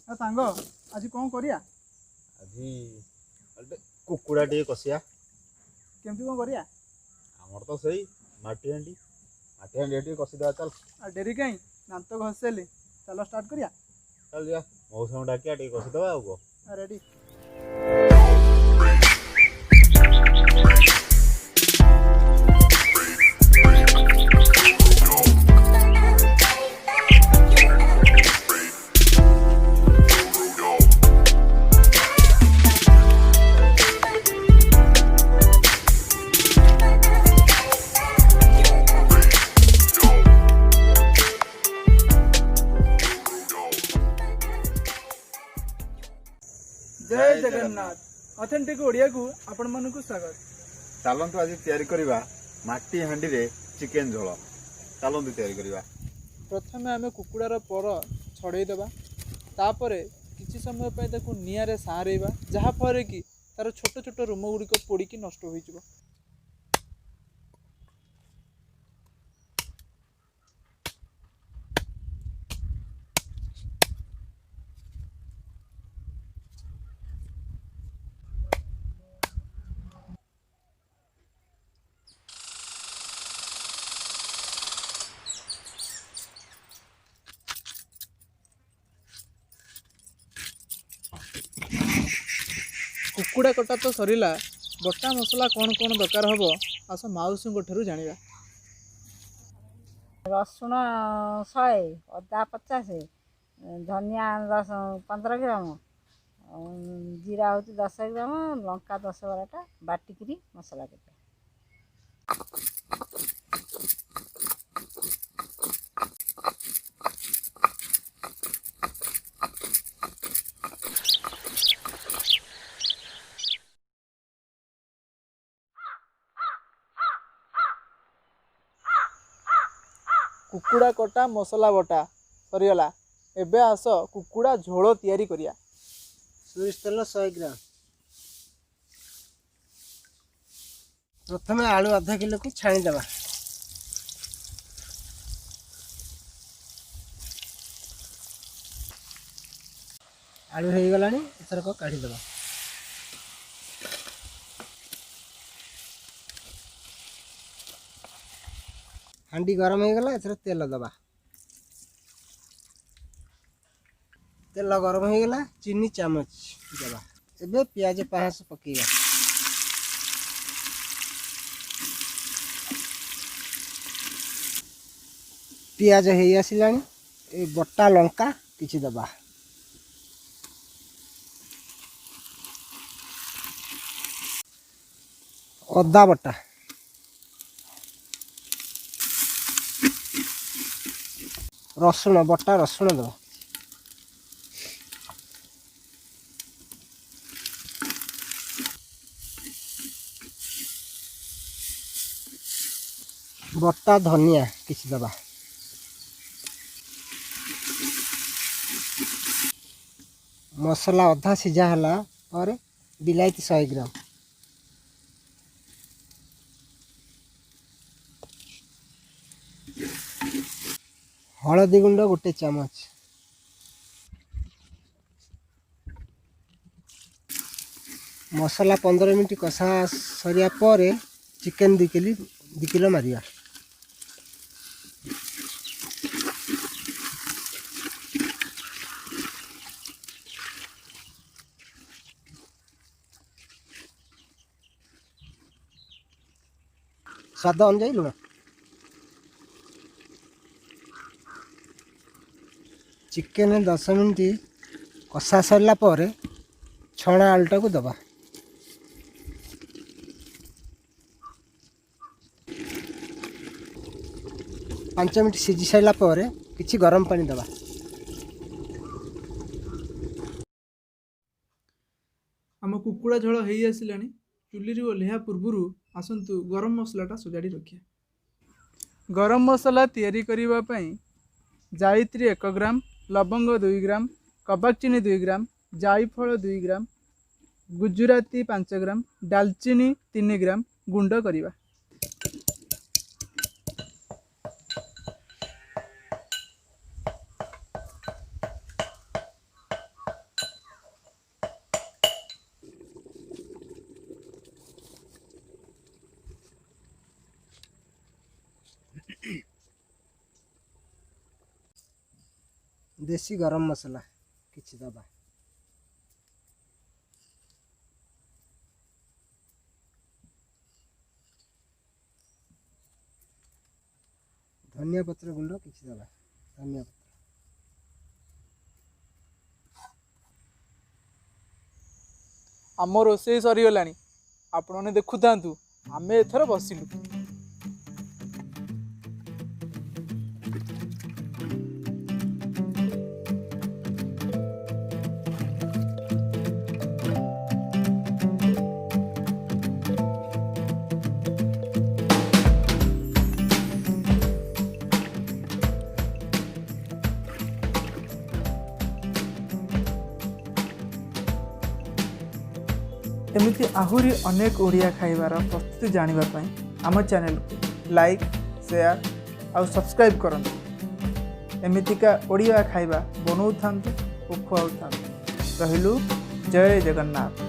सांग आज कौन करिया आज कुकुड़ा टे कसिया केमती कौन करिया आमर तो सही माटी हांडी टे कसीदा चल आ डेरी कहीं दांत घसेली चलो स्टार्ट करिया चल जा मौसम डाकिया टे कसीदबा आउ रेडी जय जगन्नाथ ऑथेंटिक ओडिया को आपण मन को स्वागत। चलतु आज तैयारी करवा माटी हांडी रे चिकेन झोल चलतु तैयारी करवा। प्रथमे आम कुकुड़ार पर छड़े देबा तापरे किछि समय पय ताकू नियारे सारेबा जहा फरे कि तार छोट छोट रोम गुड़िक पोड़ी की नष्ट हो जिवो। कुकुड़ा कटा तो सरीला बटा मसला कौन कौन दरकार हम आस मौसी ठार जाना। रसुण 100 अदा 50 धनिया 15 ग्राम जीरा हूँ 10 ग्राम लंका 10-12टा बाटिकी मसला देते। कुकुड़ा कटा मसला बटा सरीगला एबे आस कुकुड़ा झोल तैयारी करिया। सोरिष तेल 100 ग्राम प्रथम आलू आधा किलो को छाणीदेवा आलू हो गला एथरक काढ़ीदेवा। हांडी गरम हो गला एथर तेल दबा तेल गरम हो गला चीनी चामच दबा एबे प्याज 500 पकेगा प्याज हो आसिलानी ए बटा लंका किछि दबा अदा बटा रसुण बटा रसुण दो बटा धनिया किछि दबा मसला अधा सिझा हला और बिलायती 100 ग्राम हलदी गुंड 1 चामच मसला 15 मिनट कषा सरिया पर चिकेन 2 किलो मारिया। स्वाद अनुजाई लुण चिकेन 10 मिनट कषा सरला पर छणा आलूटा को दबा पांच मिनट सिझी सारा पर किछि गरम पानी दबा आम कुकुड़ा झोल हो आसला चुली ओह्लैया पूर्व आसतु गरम मसलाटा सजाड़ी रखिए। गरम मसला तैयारी करने जायत्री 1 ग्राम लवंग 2 ग्राम कबाक चीनी 2 ग्राम जायफल 2 ग्राम गुजराती 5 ग्राम डालचीनी 3 ग्राम गुंड करवा। देसी गरम मसला किछि दबा। धनिया पत्र गुंड किछि दबा। धनिया पत्र आम रोषेई सरीगलानी आपण मैंने देखुता आम एथर बसिलु। एमती आहुरी अनेक ओडिया खाइबार प्रस्तुति जानिबा पई आम चैनल को लाइक शेयर और सब्सक्राइब करंतु। एमितिका ओडिया खाइबा बनाउ थांतु और खुआउ थांतु। रहिलु जय जगन्नाथ।